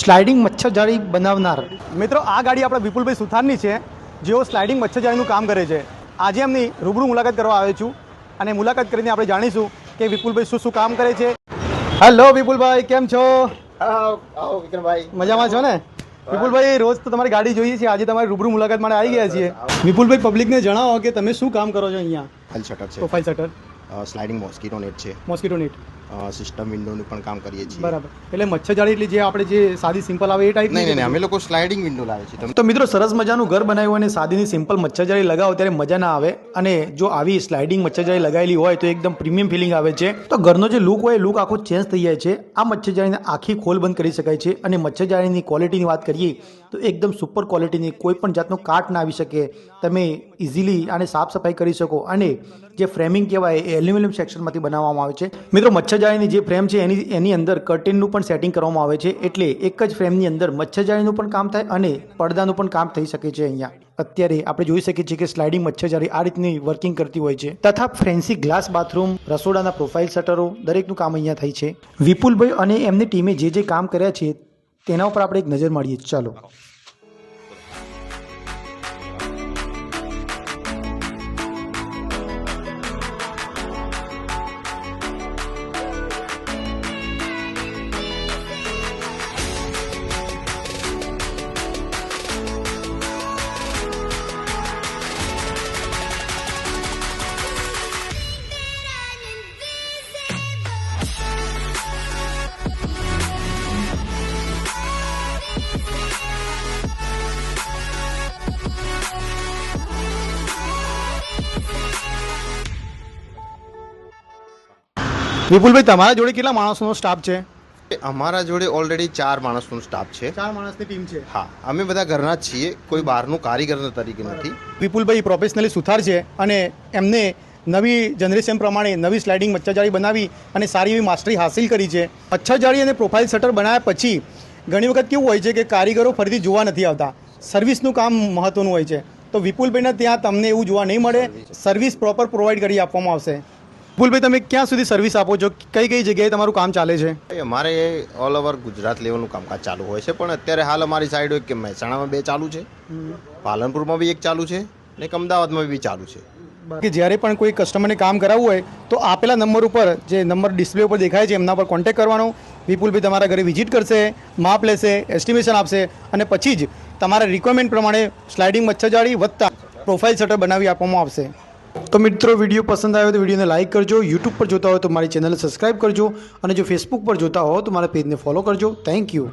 Sliding મચ્છરજાળી બનાવનાર મિત્રો આ ગાડી આપણા વિપુલભાઈ સુથારની છે, જેઓ સ્લાઇડિંગ મચ્છરજાળીનું કામ કરે છે. આજે એમની રૂબરૂ મુલાકાત કરવા આવ્યો છું અને મુલાકાત કરીને આપણે જાણીશું કે વિપુલભાઈ શું શું કામ કરે છે. હેલો વિપુલભાઈ, કેમ છો? આવો વિક્રમભાઈ, મજામાં છો ને? વિપુલભાઈ, રોજ તો તમારી ગાડી જોઈએ છે, આજે તમારી રૂબરૂ મુલાકાત માટે આવી ગયા છીએ. વિપુલભાઈ, પબ્લિકને જણાવો કે તમે શું કામ કરો છો અહીંયા. ફાઇલ શટર છે, profile shutter, sliding mosquito net છે, મોસ્કીટો નેટ, સિસ્ટમ વિન્ડોનું પણ કામ કરીએ છીએ. બરાબર. એટલે મચ્છરજાળી એટલે જે આપણે જે સાદી સિમ્પલ આવે એ ટાઈપ? નહીં, અમે લોકો સ્લાઇડિંગ વિન્ડો લાવે છે. તો મિત્રો, સરસ મજાનું ઘર બનાવ્યું અને સાદીની સિમ્પલ મચ્છરજાળી લગાવો ત્યારે મજા ના આવે, અને જો આવી સ્લાઇડિંગ મચ્છરજાળી લગાવેલી હોય તો એકદમ પ્રીમિયમ ફિલિંગ આવે છે. તો ઘરનો જે લુક હોય એ લુક આખો ચેન્જ થઈ જાય છે. આ મચ્છરજાળીને આખી ખોલ બંધ કરી શકાય છે. અને મચ્છરજાળીની ક્વોલિટીની વાત કરીએ તો એકદમ સુપર ક્વોલિટીની, કોઈ પણ જાતનો કાટ ના આવી શકે. તમે ઇઝીલી આને સાફ સફાઈ કરી શકો. અને જે ફ્રેમિંગ કહેવાય એ એલ્યુમિનિયમ સેક્શનમાંથી બનાવવામાં આવે છે. મિત્રો, મચ્છરજાળીની જે ફ્રેમ છે એની અંદર કર્ટેનનું પણ સેટિંગ કરવામાં આવે છે, એટલે એક જ ફ્રેમની અંદર મચ્છરજાળીનું પણ કામ થાય અને પડદાનું પણ કામ થઈ શકે છે. અહીંયા અત્યારે આપણે જોઈ શકીએ છીએ કે સ્લાઇડિંગ મચ્છરજાળી આ રીતની વર્કિંગ કરતી હોય છે, તથા ફેન્સી ગ્લાસ બાથરૂમ, રસોડાના પ્રોફાઇલ શટરો દરેકનું કામ અહીંયા થાય છે. વિપુલભાઈ અને એમની ટીમે જે કામ કર્યા છે તેના ઉપર આપણે એક નજર મારીએ. ચાલો. વિપુલભાઈ, તમારા જોડે કેટલા માણસોનો સ્ટાફ છે? અમારા જોડે ઓલરેડી 4 માણસનો સ્ટાફ છે. 4 માણસની ટીમ છે. હા, અમે બધા ઘરના જ છીએ, કોઈ બહારનું કારીગર તરીકે નથી. વિપુલભાઈ પ્રોફેશનલી સુથાર છે અને એમને નવી જનરેશન પ્રમાણે નવી સ્લાઇડિંગ મચ્છરજાળી બનાવી અને સારી એવી માસ્ટરી હાંસિલ કરી છે. મચ્છરજાળી અને પ્રોફાઇલ શટર બનાવ્યા પછી ઘણી વખત કેવું હોય છે કે કારીગરો ફરીથી જોવા નથી આવતા. સર્વિસનું કામ મહત્વનું હોય છે. તો વિપુલભાઈના ત્યાં તમને એવું જોવા નહીં મળે. સર્વિસ પ્રોપર પ્રોવાઈડ કરી આપવામાં આવશે. વિપુલભાઈ, તમે ક્યાં સુધી સર્વિસ આપો છો? કઈ કઈ જગ્યાએ તમારું કામ ચાલે છે? અમારે ઓલ ઓવર ગુજરાત લેવલનું કામકાજ ચાલુ હોય છે, પણ અત્યારે હાલ અમારી સાઈડ હોય કે મહેસાણામાં 2 ચાલુ છે, પાલનપુરમાં બી 1 ચાલુ છે અને અમદાવાદમાં બી ચાલુ છે. કે જ્યારે પણ કોઈ કસ્ટમરને કામ કરાવવું હોય તો આપેલા નંબર ઉપર, જે નંબર ડિસ્પ્લે ઉપર દેખાય છે એમના પર કોન્ટેક્ટ કરવાનો. વિપુલભાઈ તમારા ઘરે વિઝિટ કરશે, માપ લેશે, એસ્ટિમેશન આપશે અને પછી જ તમારા રિક્વાયરમેન્ટ પ્રમાણે સ્લાઇડિંગ મચ્છરજાળી વત્તા પ્રોફાઇલ શટર બનાવી આપવામાં આવશે. તો મિત્રો, વિડીયો પસંદ આવ્યો તો વિડીયોને લાઇક કરજો. યુટ્યુબ પર જોતા હોય તો મારી ચેનલને સબસ્ક્રાઇબ કરજો અને જો ફેસબુક પર જોતા હો તો મારા પેજને ફોલો કરજો. Thank you.